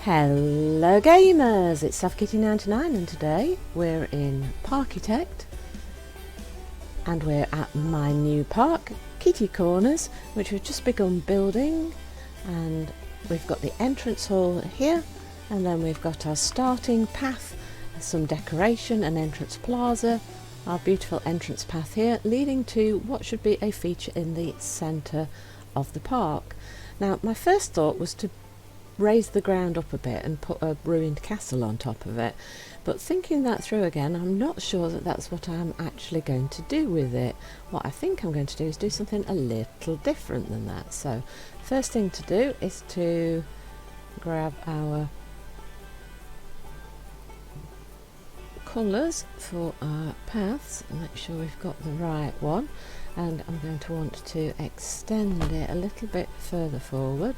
Hello gamers, it's SavKitty99 and today we're in Parkitect and we're at my new park, Kitty Corners, which we've just begun building, and we've got the entrance hall here, and then we've got our starting path, some decoration, an entrance plaza, our beautiful entrance path here leading to what should be a feature in the centre of the park. Now my first thought was to raise the ground up a bit and put a ruined castle on top of it, but thinking that through again, I'm not sure that that's what I'm actually going to do with it. What I think I'm going to do is do something a little different than that. So first thing to do is to grab our colours for our paths and make sure we've got the right one, and I'm going to want to extend it a little bit further forward.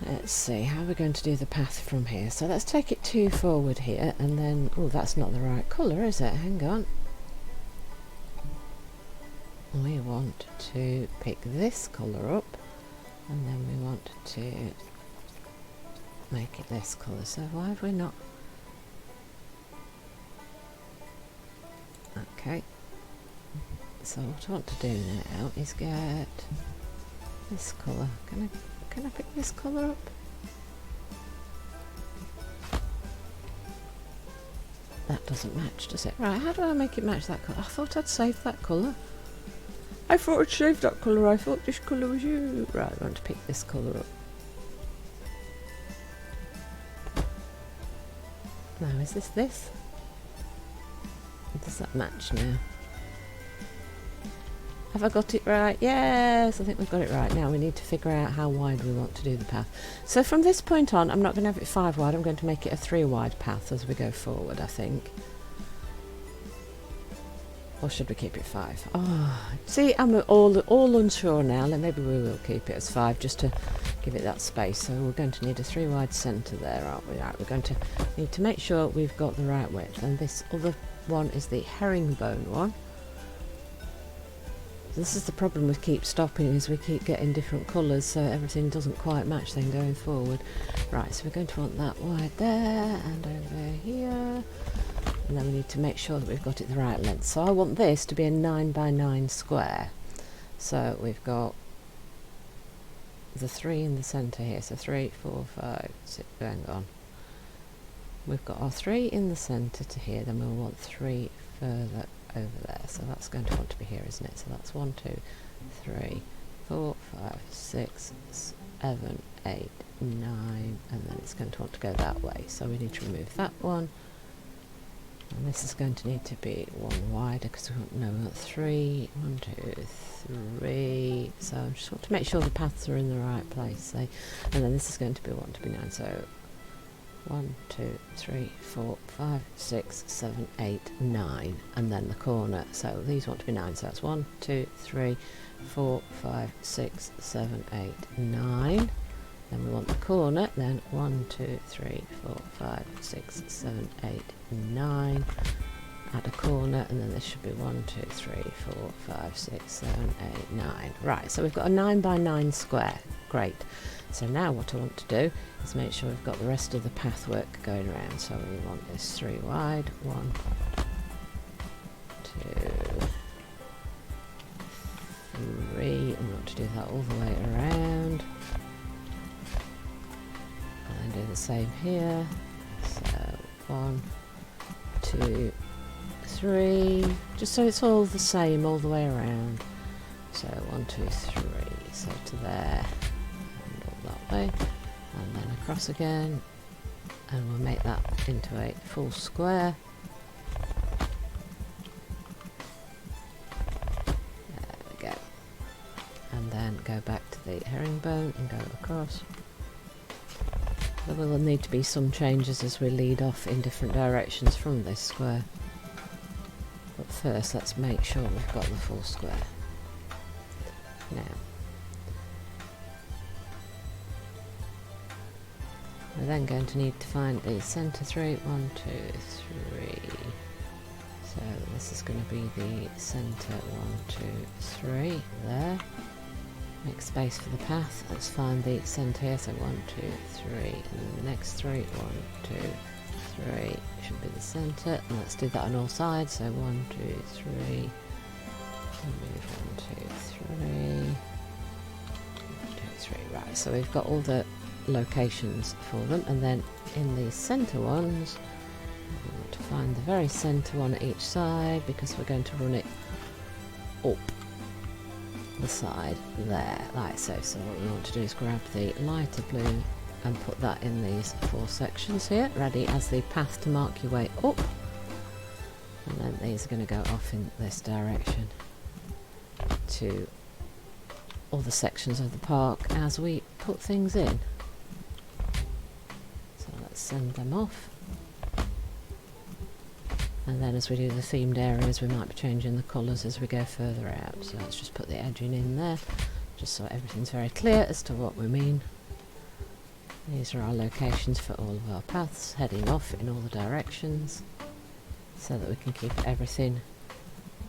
Let's see how we're going to do the path from here. So let's take it 2 forward here, and then, oh, that's not the right colour, is it? Hang on. We want to pick this colour up, and then we want to make it this colour. So why have we not? Okay. So what I want to do now is get this colour. Can I pick this colour up? That doesn't match, does it? Right, how do I make it match that colour? I thought I'd saved that colour. I thought I'd saved that colour. I thought this colour was you. Right, I want to pick this colour up. Now, is this? Does that match now? Have I got it right? Yes, I think we've got it right. Now we need to figure out how wide we want to do the path. So from this point on, I'm not going to have it 5 wide, I'm going to make it a 3 wide path as we go forward, I think. Or should we keep it 5? Oh, see, I'm all unsure now. Maybe we will keep it as 5 just to give it that space. So we're going to need a 3 wide centre there, aren't we? Right, we're going to need to make sure we've got the right width. And this other one is the herringbone one. This is the problem we keep stopping, is we keep getting different colours, so everything doesn't quite match then going forward. Right, so we're going to want that wide there and over here, and then we need to make sure that we've got it the right length. So I want this to be a 9 by 9 square. So we've got the 3 in the centre here, so 3, 4, 5, 6, hang on. We've got our 3 in the centre to here, then we'll want 3 further over there, so that's going to want to be here, isn't it? So that's 1, 2, 3, 4, 5, 6, 7, 8, 9, and then it's going to want to go that way, so we need to remove that one, and this is going to need to be 1 wider because we want 3, 1, 2, 3, so I just want to make sure the paths are in the right place, say, and then this is going to be 1 to be 9, so 1, 2, 3, 4, 5, 6, 7, 8, 9, and then the corner. So these want to be 9. So that's 1, 2, 3, 4, 5, 6, 7, 8, 9. Then we want the corner. Then 1, 2, 3, 4, 5, 6, 7, 8, 9. Add a corner, and then this should be 1, 2, 3, 4, 5, 6, 7, 8, 9. Right. So we've got a 9 by 9 square. Great. So now what I want to do is make sure we've got the rest of the pathwork going around. So we want this 3 wide, 1, 2, 3, and we want to do that all the way around. And then do the same here. So 1, 2, 3, just so it's all the same all the way around. So 1, 2, 3, so to there. That way, and then across again, and we'll make that into a full square. There we go, and then go back to the herringbone and go across. There will need to be some changes as we lead off in different directions from this square, but first let's make sure we've got the full square. Now we're then going to need to find the centre 3, 1, 2, 3. So this is going to be the centre 1, 2, 3 there. Make space for the path. Let's find the centre here. So 1, 2, 3, and then the next 3. 1, 2, 3 should be the centre. And let's do that on all sides. So 1, 2, 3. Move 1, 2, 3. 1, 2, 3. Right. So we've got all the locations for them, and then in the centre ones, we want to find the very centre one at each side because we're going to run it up the side there, like so. So what we want to do is grab the lighter blue and put that in these 4 sections here, ready as the path to mark your way up, and then these are going to go off in this direction to all the sections of the park as we put things in. So let's send them off. And then as we do the themed areas, we might be changing the colours as we go further out. So let's just put the edging in there, just so everything's very clear as to what we mean. These are our locations for all of our paths, heading off in all the directions, so that we can keep everything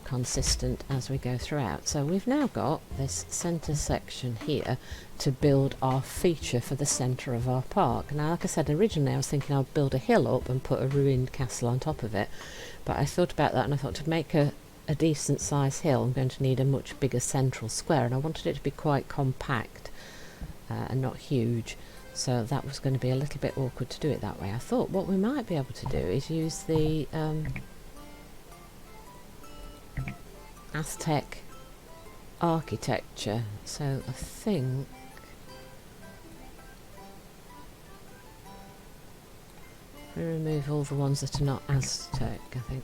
consistent as we go throughout. So we've now got this centre section here to build our feature for the centre of our park. Now, like I said, originally I was thinking I'd build a hill up and put a ruined castle on top of it, but I thought about that and I thought to make a decent sized hill I'm going to need a much bigger central square, and I wanted it to be quite compact and not huge, so that was going to be a little bit awkward to do it that way. I thought what we might be able to do is use the Aztec architecture. So I think we remove all the ones that are not Aztec, I think.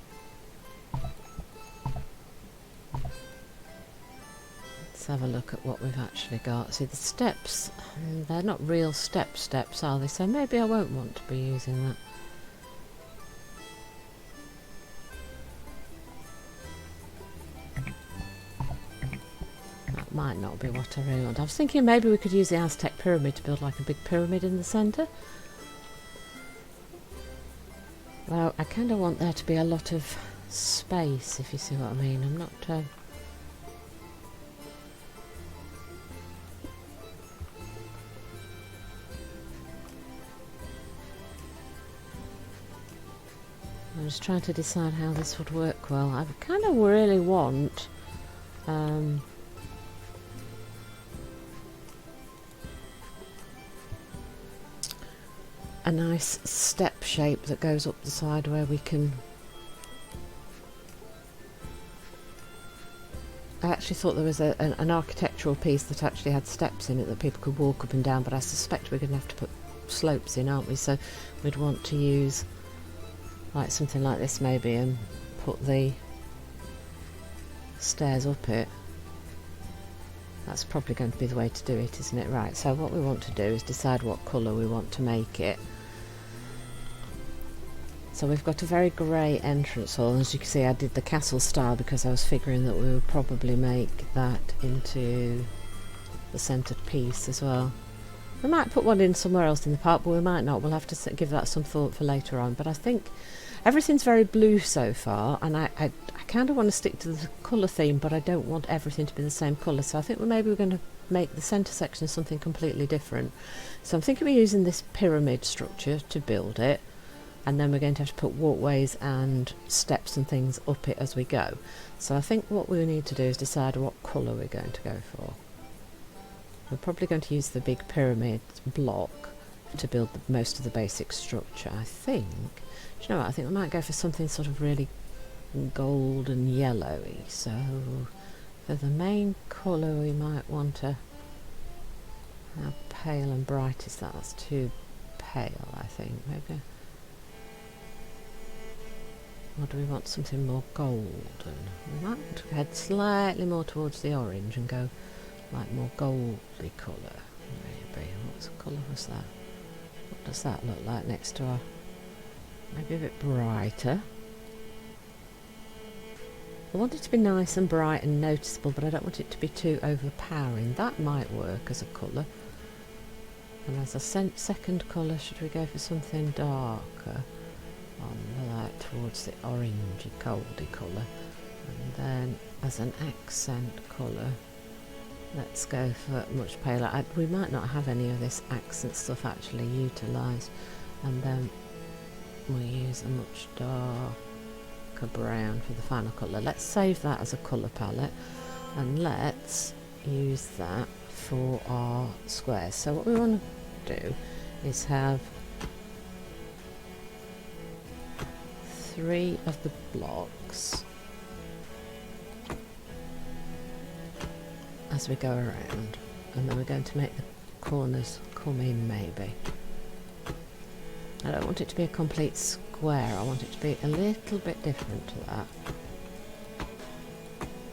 Let's have a look at what we've actually got. See, the steps, they're not real steps, are they? So maybe I won't want to be using that. Might not be what I really want. I was thinking maybe we could use the Aztec pyramid to build like a big pyramid in the centre. Well, I kind of want there to be a lot of space, if you see what I mean. I'm not... I'm just trying to decide how this would work well. I kind of really want... a nice step shape that goes up the side where we can... I actually thought there was an architectural piece that actually had steps in it that people could walk up and down, but I suspect we're going to have to put slopes in, aren't we? So we'd want to use like something like this maybe and put the stairs up it. That's probably going to be the way to do it, isn't it? Right, so what we want to do is decide what colour we want to make it. So we've got a very grey entrance hall, and as you can see I did the castle style because I was figuring that we would probably make that into the centred piece as well. We might put one in somewhere else in the park, but we might not. We'll have to give that some thought for later on. But I think everything's very blue so far, and I kind of want to stick to the colour theme, but I don't want everything to be the same colour. So I think maybe we're going to make the centre section something completely different. So I'm thinking we're using this pyramid structure to build it, and then we're going to have to put walkways and steps and things up it as we go. So I think what we need to do is decide what colour we're going to go for. We're probably going to use the big pyramid block to build most of the basic structure, I think. Do you know what? I think we might go for something sort of really gold and yellowy. So for the main colour we might want to... How pale and bright is that? That's too pale, I think. Maybe... Or do we want something more golden? We might want to head slightly more towards the orange and go like more goldy colour, maybe. What colour was that? What does that look like next to our... Maybe a bit brighter. I want it to be nice and bright and noticeable, but I don't want it to be too overpowering. That might work as a colour. And as a second colour, should we go for something darker? On the light towards the orangey, goldy colour. And then as an accent colour, Let's go for much paler. We might not have any of this accent stuff actually utilised, and then we'll use a much darker brown for the final colour. Let's save that as a colour palette, and let's use that for our squares. So what we want to do is have 3 of the blocks as we go around, and then we're going to make the corners come in maybe. I don't want it to be a complete square, I want it to be a little bit different to that.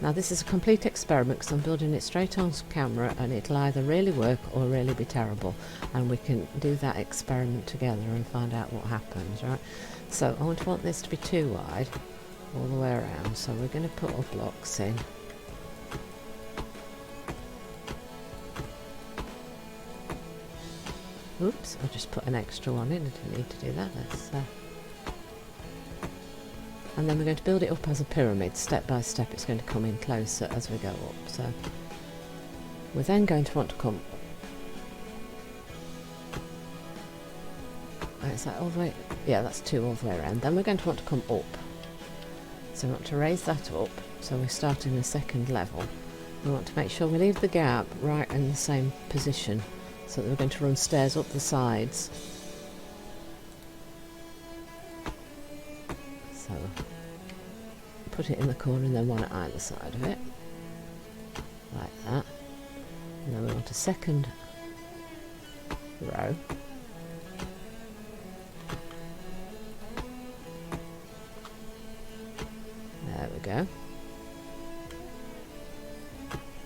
Now this is a complete experiment because I'm building it straight on camera, and it'll either really work or really be terrible, and we can do that experiment together and find out what happens, right? So I want this to be too wide all the way around, so we're going to put our blocks in. Oops, I just put an extra one in, I didn't need to do that. And then we're going to build it up as a pyramid, step by step. It's going to come in closer as we go up. So we're then going to want to come. Is that all the way? Yeah, that's 2 all the way around. Then we're going to want to come up. So we want to raise that up. So we're starting the second level. We want to make sure we leave the gap right in the same position, so that we're going to run stairs up the sides. So put it in the corner and then one at either side of it, like that. And then we want a second row. There we go.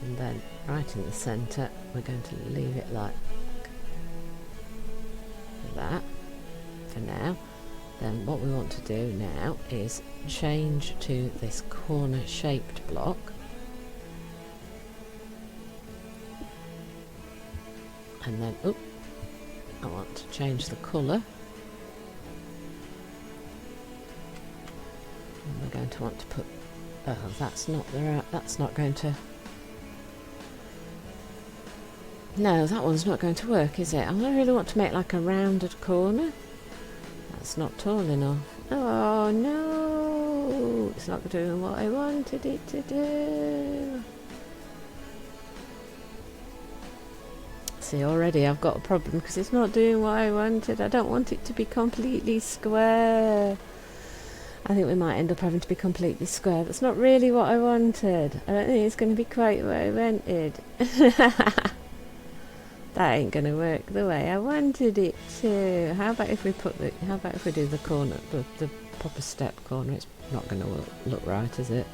And then right in the centre we're going to leave it like that for now. Then what we want to do now is change to this corner shaped block. And then, I want to change the colour. And we're going to want to put, that's not going to, no, that one's not going to work, is it? I really want to make like a rounded corner. That's not tall enough. Oh no, it's not doing what I wanted it to do. See, already I've got a problem because it's not doing what I wanted. I don't want it to be completely square. I think we might end up having to be completely square. That's not really what I wanted. I don't think it's going to be quite what I wanted. That ain't going to work the way I wanted it to. How about if we do the corner, the proper step corner? It's not going to look right, is it?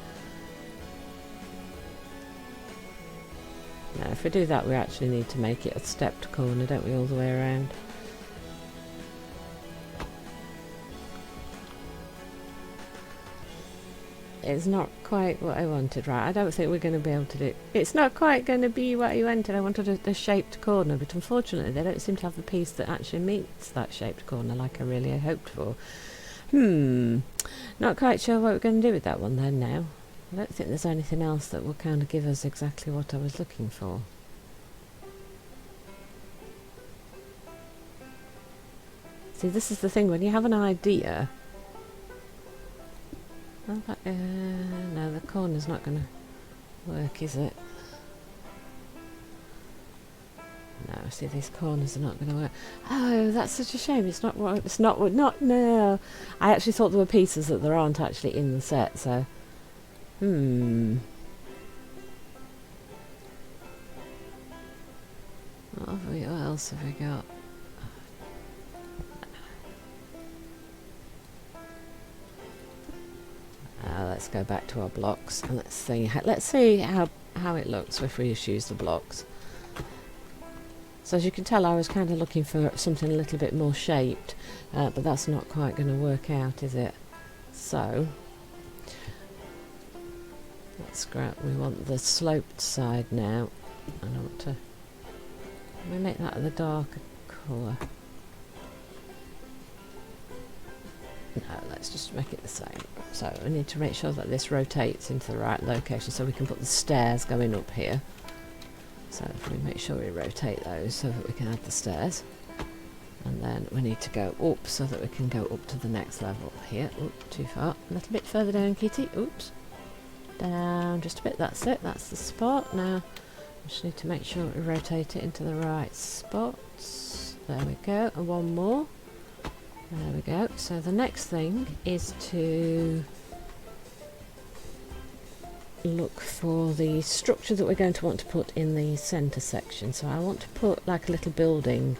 No, if we do that, we actually need to make it a stepped corner, don't we, all the way around? It's not quite what I wanted, right? I don't think we're going to be able to do it. It's not quite going to be what I wanted. I wanted a shaped corner, but unfortunately they don't seem to have the piece that actually meets that shaped corner like I really hoped for. Not quite sure what we're going to do with that one then now. I don't think there's anything else that will kind of give us exactly what I was looking for. See, this is the thing, when you have an idea... no, the corner's not going to work, is it? No, see, these corners are not going to work. Oh, that's such a shame. It's not no. I actually thought there were pieces that there aren't actually in the set, so... What else have we got? Let's go back to our blocks and let's see how it looks if we just use the blocks. So as you can tell, I was kind of looking for something a little bit more shaped, but that's not quite going to work out, is it? So let's grab. We want the sloped side now, and I want to. Let me make that a darker colour. No, let's just make it the same. So we need to make sure that this rotates into the right location so we can put the stairs going up here. So if we make sure we rotate those so that we can add the stairs. And then we need to go up so that we can go up to the next level here. Oop, too far. A little bit further down, Kitty. Oops. Down just a bit. That's it. That's the spot. Now, we just need to make sure we rotate it into the right spots. There we go. And one more. There we go. So the next thing is to look for the structure that we're going to want to put in the centre section. So I want to put like a little building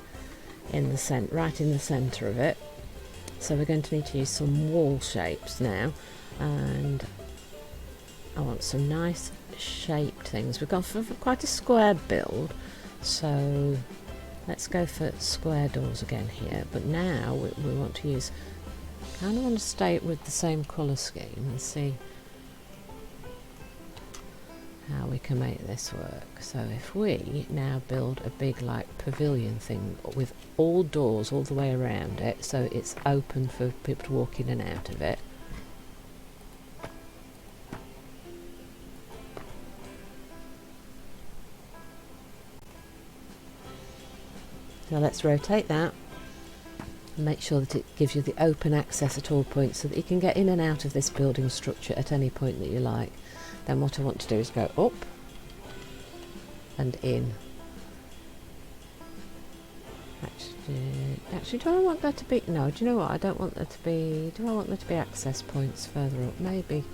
in the right in the centre of it. So we're going to need to use some wall shapes now, and I want some nice shaped things. We've gone for quite a square build, so let's go for square doors again here. But now we want to use, kind of want to stay with the same colour scheme and see how we can make this work. So if we now build a big like pavilion thing with all doors all the way around it, so it's open for people to walk in and out of it. Now let's rotate that and make sure that it gives you the open access at all points so that you can get in and out of this building structure at any point that you like. Then what I want to do is go up and in. Actually, do I want there to be... No, do you know what? I don't want there to be... Do I want there to be access points further up? Maybe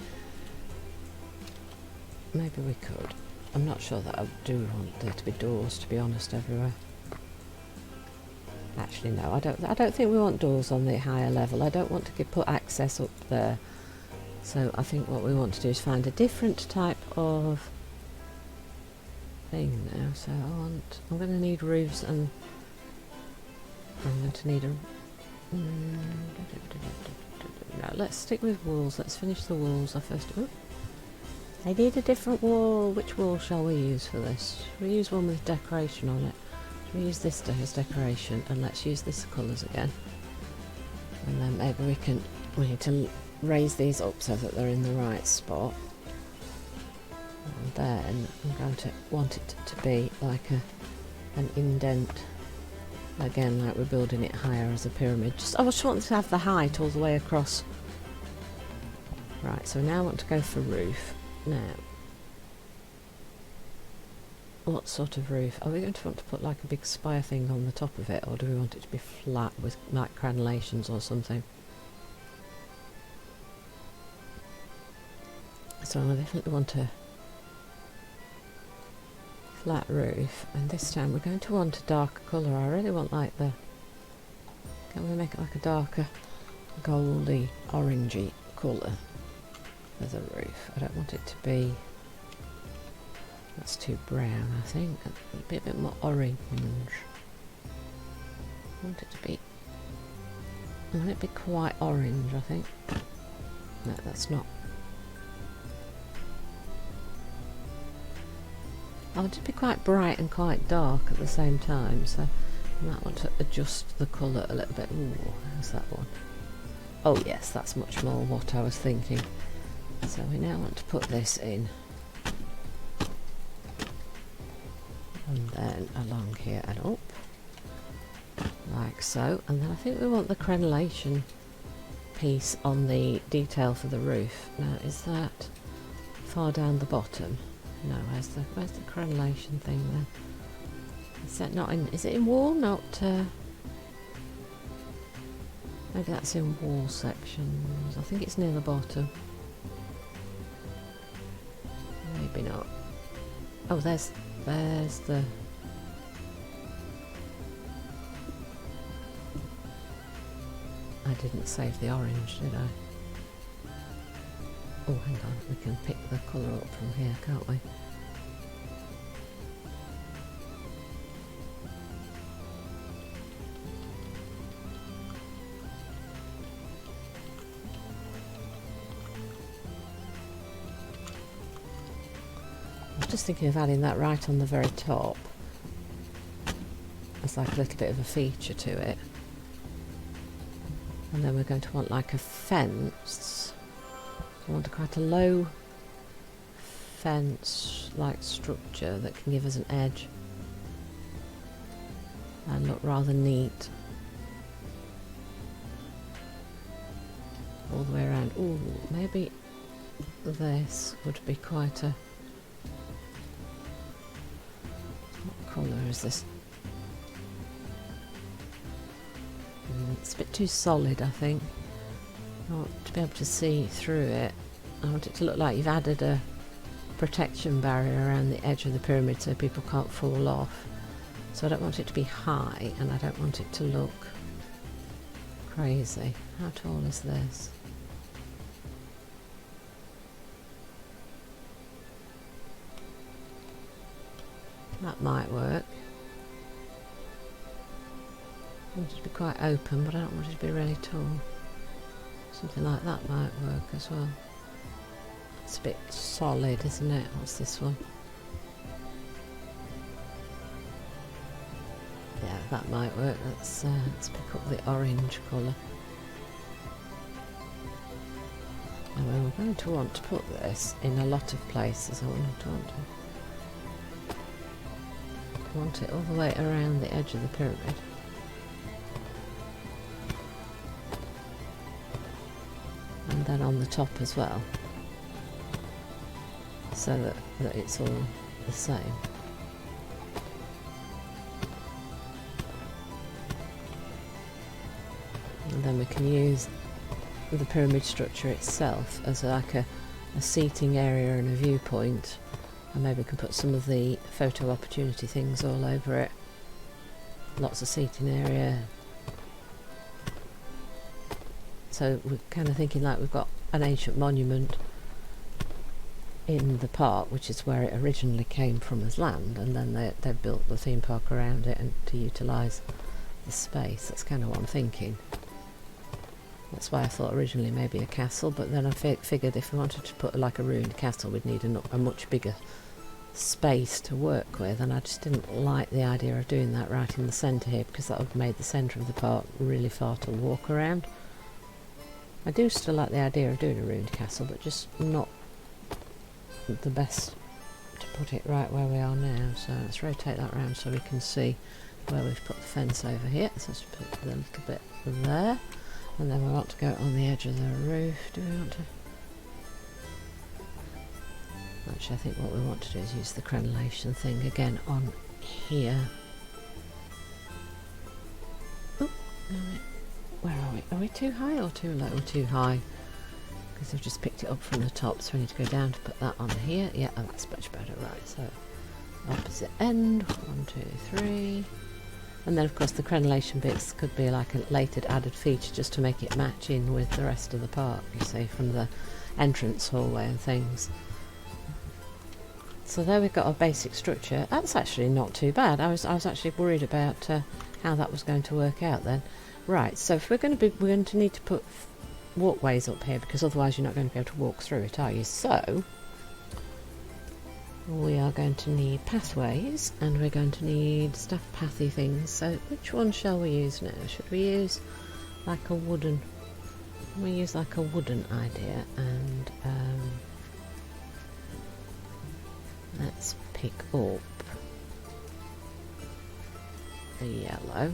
we could. I'm not sure that I do want there to be doors, to be honest, everywhere. Actually, no, I don't think we want doors on the higher level. I don't want to put access up there. So I think what we want to do is find a different type of thing now. So I'm going to need roofs, and I'm going to need a... No, let's stick with walls. Let's finish the walls. I need a different wall. Which wall shall we use for this? Shall we use one with decoration on it? Shall we use this as decoration? And let's use this colours again. And then maybe we need to raise these up so that they're in the right spot, and then I'm going to want it to be like an indent again, like we're building it higher as a pyramid. I just want to have the height all the way across. Right, so now I want to go for roof. Now, what sort of roof? Are we going to want to put like a big spire thing on the top of it, or do we want it to be flat with like crenellations or something? So I definitely want a flat roof, and this time we're going to want a darker colour. I really want like can we make it like a darker goldy orangey colour for the roof? I don't want it to be, that's too brown I think, a bit more orange. I want it to be, quite orange I think. No, that's not. I want it to be quite bright and quite dark at the same time, so I might want to adjust the colour a little bit. Ooh, how's that one? Oh yes, that's much more what I was thinking. So we now want to put this in. And then along here and up. Like so. And then I think we want the crenellation piece on the detail for the roof. Now is that far down the bottom? No, where's the crenellation thing then? Is that not in? Is it in wall? Not. Maybe that's in wall sections. I think it's near the bottom. Maybe not. Oh, there's the. I didn't save the orange, did I? Oh, hang on, we can pick the colour up from here, can't we? I was just thinking of adding that right on the very top. As like a little bit of a feature to it. And then we're going to want like a fence. I want quite a low fence like structure that can give us an edge and look rather neat all the way around. Ooh, maybe this would be quite a... What colour is this? It's a bit too solid, I think. I want to be able to see through it. I want it to look like you've added a protection barrier around the edge of the pyramid so people can't fall off. So I don't want it to be high, and I don't want it to look crazy. How tall is this? That might work. I want it to be quite open, but I don't want it to be really tall. Something like that might work as well. It's a bit solid, isn't it? What's this one? Yeah, that might work. Let's pick up the orange colour. And we're going to want to put this in a lot of places. I want it all the way around the edge of the pyramid. And then on the top as well, so that it's all the same. And then we can use the pyramid structure itself as like a seating area and a viewpoint, and maybe we can put some of the photo opportunity things all over it. Lots of seating area. So we're kind of thinking like we've got an ancient monument in the park, which is where it originally came from as land, and then they've built the theme park around it and to utilise the space. That's kind of what I'm thinking. That's why I thought originally maybe a castle, but then I figured if we wanted to put like a ruined castle, we'd need a much bigger space to work with, and I just didn't like the idea of doing that right in the centre here, because that would have made the centre of the park really far to walk around. I do still like the idea of doing a ruined castle, but just not the best to put it right where we are now. So let's rotate that around so we can see where we've put the fence over here. So let's put the little bit there, and then we want to go on the edge of the roof. Do we want to? Actually, I think what we want to do is use the crenellation thing again on here. Oh, no, where are we? Are we too high or too low? We're too high, because I've just picked it up from the top, so we need to go down to put that on here. Yeah, oh, that's much better. Right, so opposite end, 1, 2, 3. And then of course the crenellation bits could be like a later added feature just to make it match in with the rest of the park, you see, from the entrance hallway and things. So there we've got our basic structure. That's actually not too bad. I was actually worried about how that was going to work out then. Right, so if we're going to need to put walkways up here, because otherwise you're not going to be able to walk through it, are you? So we are going to need pathways, and we're going to need stuff pathy things. So which one shall we use now? Should we use like a wooden? We use like a wooden idea, and let's pick up the yellow.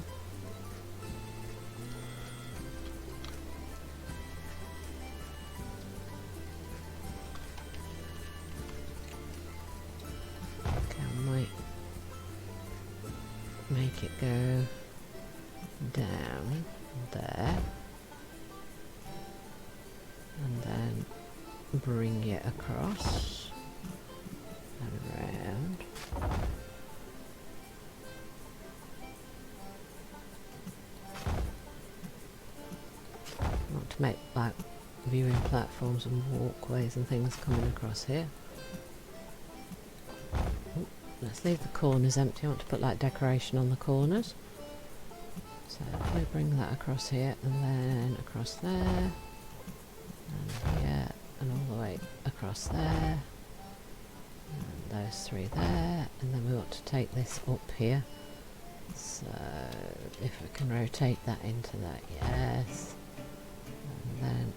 Make it go down there, and then bring it across and around. I want to make like viewing platforms and walkways and things coming across here. Let's leave the corners empty. I want to put like decoration on the corners. So if we bring that across here, and then across there, and here, and all the way across there, and those three there, and then we want to take this up here. So if we can rotate that into that, yes. And then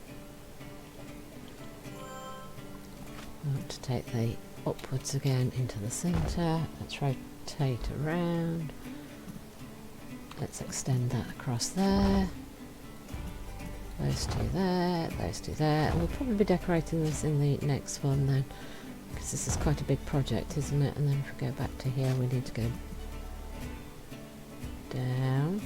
we want to take the upwards again into the centre. Let's rotate around. Let's extend that across there. Those two there, those two there. And we'll probably be decorating this in the next one then, because this is quite a big project, isn't it? And then if we go back to here, we need to go down.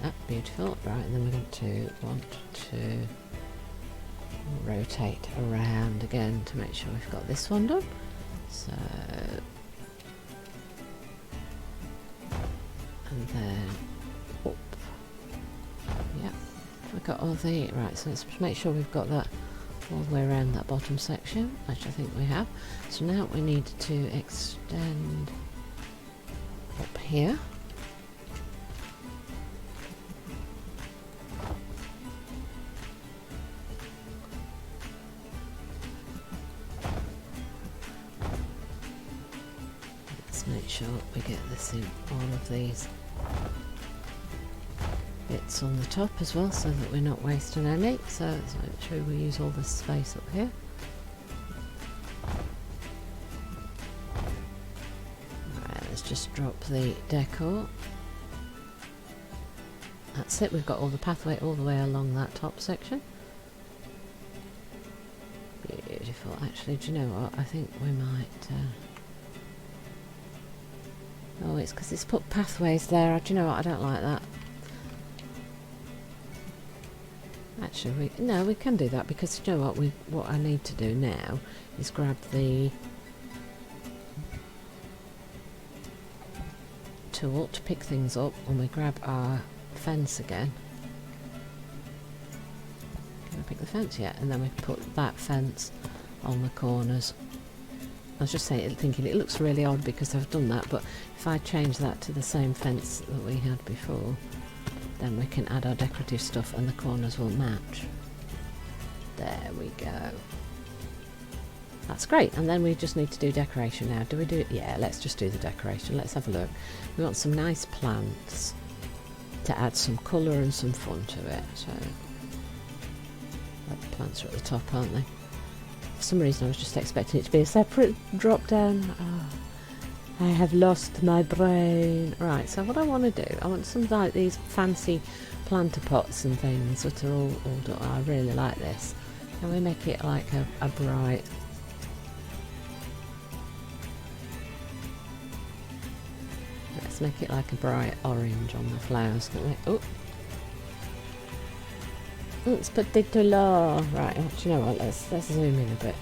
Ah, beautiful. Right, and then we're going to want to rotate around again to make sure we've got this one done. So, and then up. Yeah, we've got all the, right, so let's make sure we've got that all the way around that bottom section, which I think we have. So now we need to extend up here. Let's make sure we get this in all of these bits on the top as well, so that we're not wasting any. So let's make sure we use all this space up here. Right, let's just drop the decor. That's it, we've got all the pathway all the way along that top section. Beautiful. Actually, do you know what? I think we might... oh, it's because it's put pathways there. Do you know what? I don't like that. Actually, we can do that, because you know what I need to do now is grab the tool to pick things up, and we grab our fence again. Can I pick the fence yet? And then we put that fence on the corners. I was just thinking it looks really odd because I've done that, but if I change that to the same fence that we had before, then we can add our decorative stuff and the corners will match. There we go. That's great. And then we just need to do decoration now. Do we do it? Yeah, let's just do the decoration. Let's have a look. We want some nice plants to add some colour and some fun to it. So, the plants are at the top, aren't they? For some reason I was just expecting it to be a separate drop down. Oh, I have lost my brain. Right, so what I want to do, I want some like these fancy planter pots and things that are all done. I really like this. Can we make it like a bright... Let's make it like a bright orange on the flowers, can't we? Oh! It's particular. Right, do you know what? Let's zoom in a bit.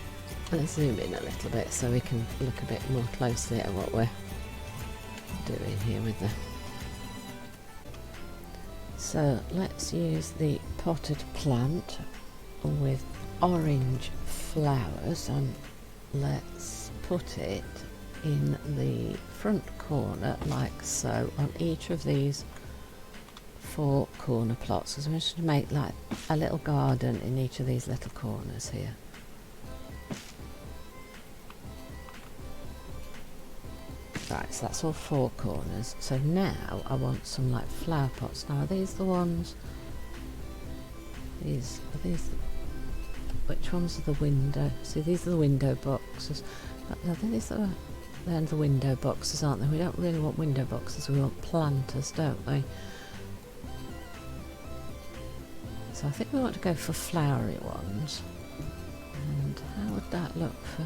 Let's zoom in a little bit so we can look a bit more closely at what we're doing here with the... So let's use the potted plant with orange flowers, and let's put it in the front corner like so on each of these 4 corner plots, because I'm just going to make like a little garden in each of these little corners here. Right, so that's all 4 corners. So now I want some like flower pots. Now are these the ones? Are these which ones are the window? See, these are the window boxes. I think these are then the window boxes, aren't they? We don't really want window boxes, we want planters, don't we? So I think we want to go for flowery ones. And how would that look for...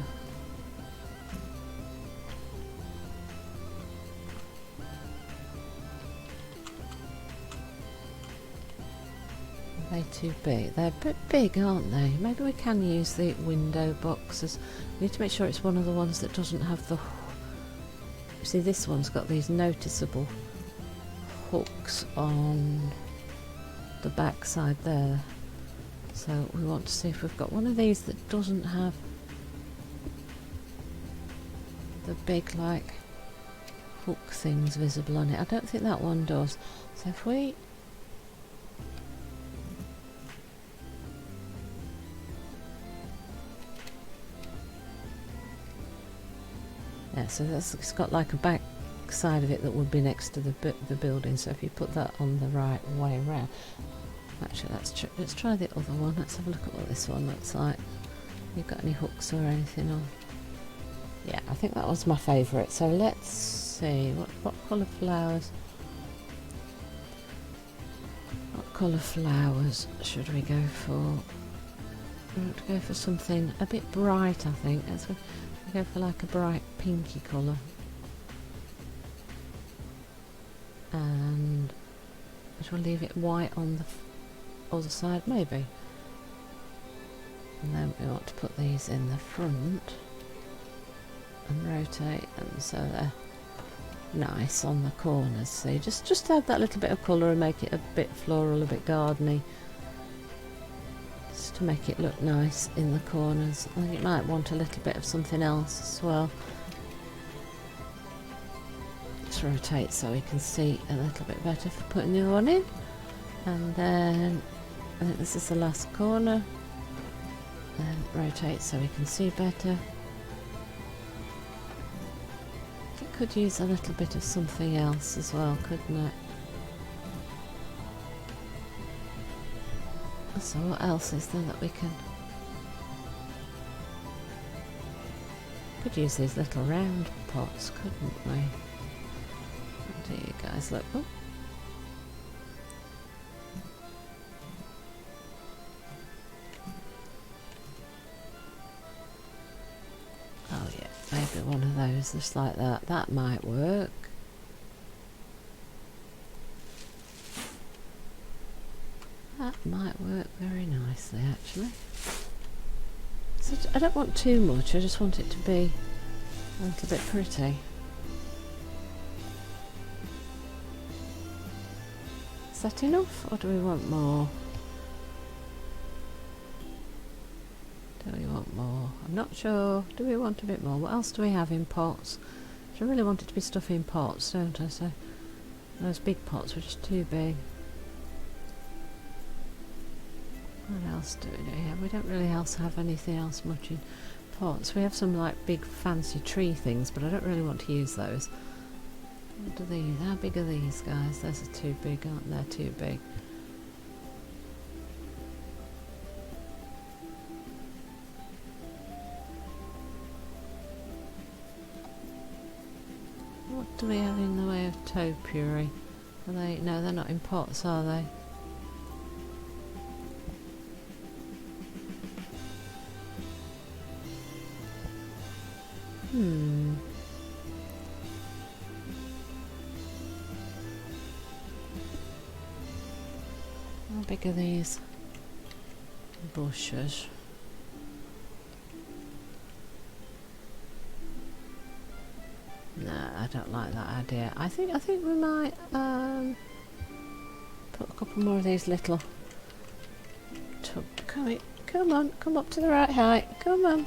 Are they too big? They're a bit big, aren't they? Maybe we can use the window boxes. We need to make sure it's one of the ones that doesn't have the... See, this one's got these noticeable hooks on the back side there, so we want to see if we've got one of these that doesn't have the big like hook things visible on it. I don't think that one does. So if we so it's got like a back side of it that would be next to the building, so if you put that on the right way around, Actually, let's try the other one. Let's have a look at what this one looks like. You've got any hooks or anything on? Yeah, I think that was my favourite. So let's see, what colour flowers? What colour flowers should we go for? We want to go for something a bit bright, I think. Let's go for like a bright pinky colour. And shall we leave it white on the other side, maybe? And then we want to put these in the front and rotate them so they're nice on the corners. See, just add that little bit of colour and make it a bit floral, a bit gardeny, just to make it look nice in the corners. I think it might want a little bit of something else as well. Let's rotate so we can see a little bit better for putting the other one in. And then I think this is the last corner. Then rotate so we can see better. It could use a little bit of something else as well, couldn't it? So what else is there that we could use these little round pots, couldn't we? What do you guys look? Oh. Oh yeah, maybe one of those just like that. That might work. That might work very nicely actually. So I don't want too much, I just want it to be a little bit pretty. Is that enough, or do we want more? Do we want more? I'm not sure. Do we want a bit more? What else do we have in pots? I really want it to be stuff in pots, don't I? So those big pots were just too big. What else do we have? We don't really have anything else much in pots. We have some like big fancy tree things, but I don't really want to use those. What are these? How big are these guys? Those are too big, aren't they? Too big. What do we have in the way of topiary? Are they? No, they're not in pots, are they? How big are these bushes? No, I don't like that idea. I think we might put a couple more of these little come on, come up to the right height. Come on.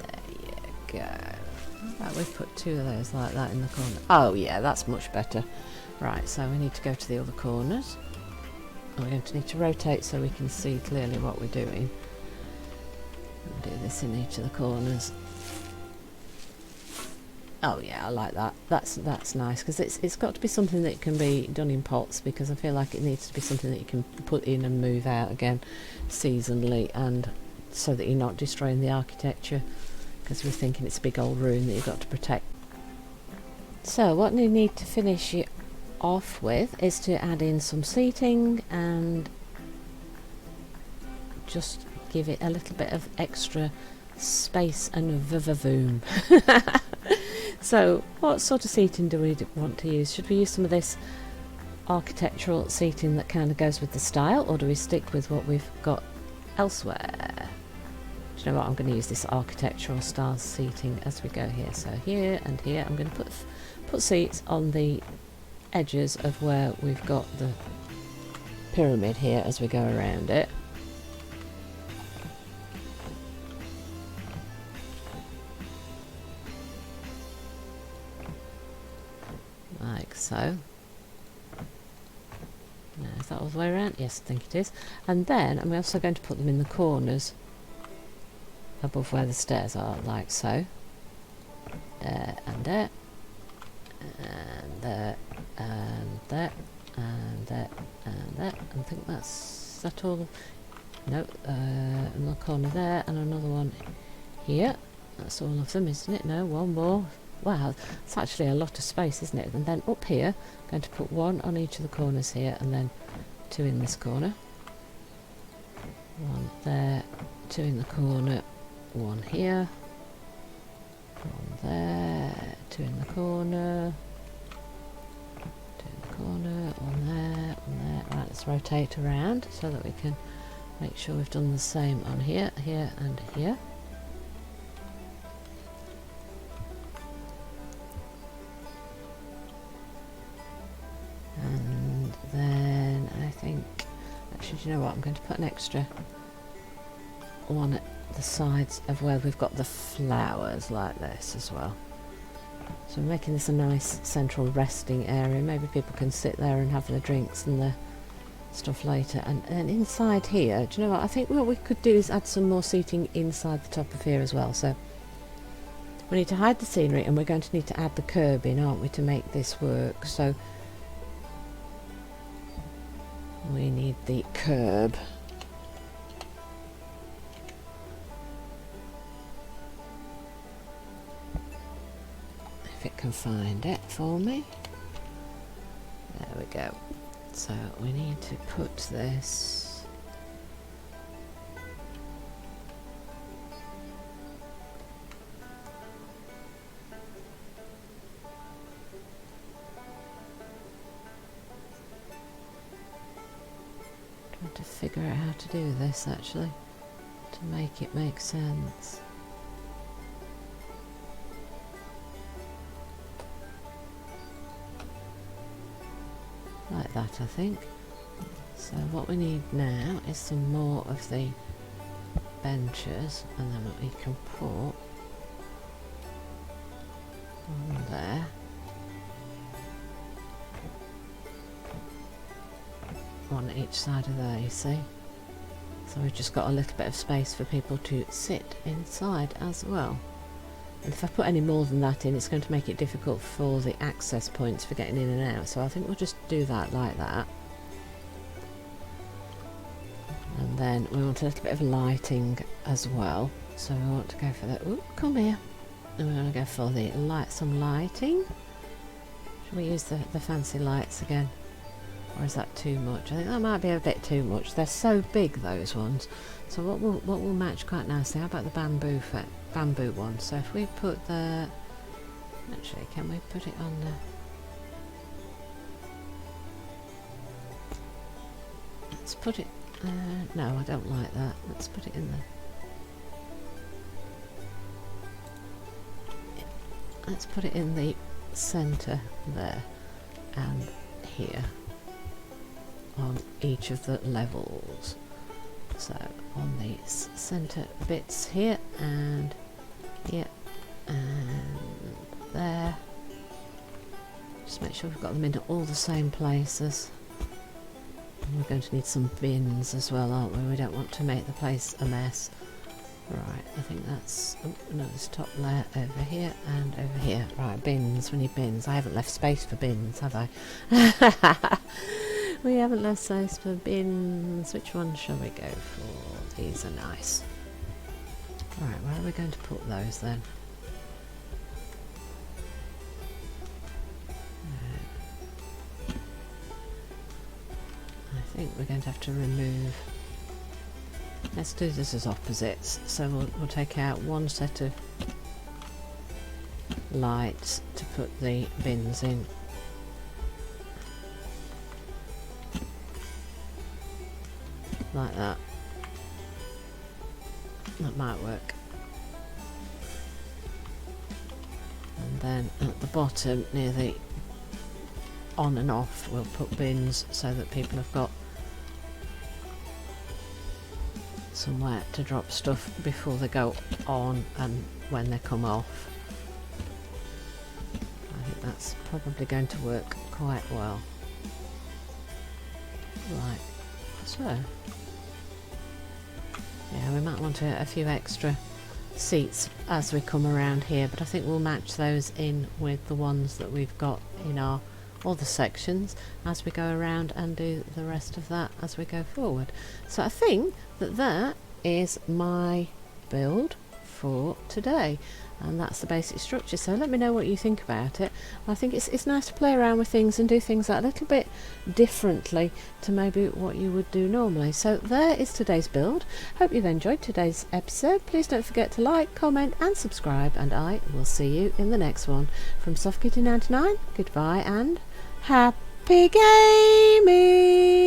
There you go. How about we put two of those like that in the corner? Oh yeah, that's much better. Right, so we need to go to the other corners. We're going to need to rotate so we can see clearly what we're doing. We'll do this in each of the corners. Oh yeah, I like that. That's nice because it's got to be something that can be done in pots, because I feel like it needs to be something that you can put in and move out again seasonally, and so that you're not destroying the architecture, because we're thinking it's a big old room that you've got to protect. So what we need to finish it off with is to add in some seating and just give it a little bit of extra space and vavavoom. So what sort of seating do we want to use? Should we use some of this architectural seating that kind of goes with the style, or do we stick with what we've got elsewhere? Do you know what, I'm going to use this architectural style seating as we go here. So here and here I'm going to put seats on the edges of where we've got the pyramid here as we go around it. Like so. Now, is that all the way around? Yes, I think it is. And then I'm also going to put them in the corners above where the stairs are, like so. There and there. And there and there. and there, and there. I think that's that all. No, another corner there, and another one here. That's all of them, isn't it? No, one more. Wow, it's actually a lot of space, isn't it? And then up here, I'm going to put one on each of the corners here, and then two in this corner. One there, two in the corner, one here, one there, two in the corner, two in the corner, one there, one there. Right, let's rotate around so that we can make sure we've done the same on here, here and here. And then I think, actually, do you know what, I'm going to put an extra one at the sides of where we've got the flowers like this as well. So I'm making this a nice central resting area. Maybe people can sit there and have their drinks and their stuff later. And inside here, do you know what, I think what we could do is add some more seating inside the top of here as well. So we need to hide the scenery, and we're going to need to add the curb in, aren't we, to make this work. So we need the curb. If it can find it for me. There we go. So we need to put this trying to figure out how to do this actually to make it make sense. Like that, I think. So what we need now is some more of the benches, and then we can put one there, one at each side of there, you see. So we've just got a little bit of space for people to sit inside as well. And if I put any more than that in, it's going to make it difficult for the access points for getting in and out. So I think we'll just do that like that. And then we want a little bit of lighting as well. So we want to go for the... Ooh, come here. And we want to go for the some lighting. Shall we use the fancy lights again? Or is that too much? I think that might be a bit too much. They're so big, those ones. So what will match quite nicely? How about the bamboo one? So if we put the... Actually, can we put it on the... Let's put it... no, I don't like that. Let's put it in the... Let's put it in the centre there and here on each of the levels. So on these centre bits here and here and there. Just make sure we've got them in all the same places. And we're going to need some bins as well, aren't we? We don't want to make the place a mess. Right, I think that's... Oh, no, this top layer over here and over here. Right, bins. We need bins. I haven't left space for bins, have I? We haven't left space for bins. Which one shall we go for? These are nice. Right, where are we going to put those then? I think we're going to have to remove... Let's do this as opposites. So we'll take out one set of lights to put the bins in. Like that. That might work. And then at the bottom near the on and off we'll put bins so that people have got somewhere to drop stuff before they go on and when they come off. I think that's probably going to work quite well. Right, so yeah, we might want a few extra seats as we come around here, but I think we'll match those in with the ones that we've got in our all the sections as we go around and do the rest of that as we go forward. So I think that that is my build for today, and that's the basic structure. So let me know what you think about it. I think it's nice to play around with things and do things a little bit differently to maybe what you would do normally. So there is today's build. Hope you've enjoyed today's episode. Please don't forget to like, comment and subscribe, and I will see you in the next one. From Soft Kitty 99, goodbye and happy gaming!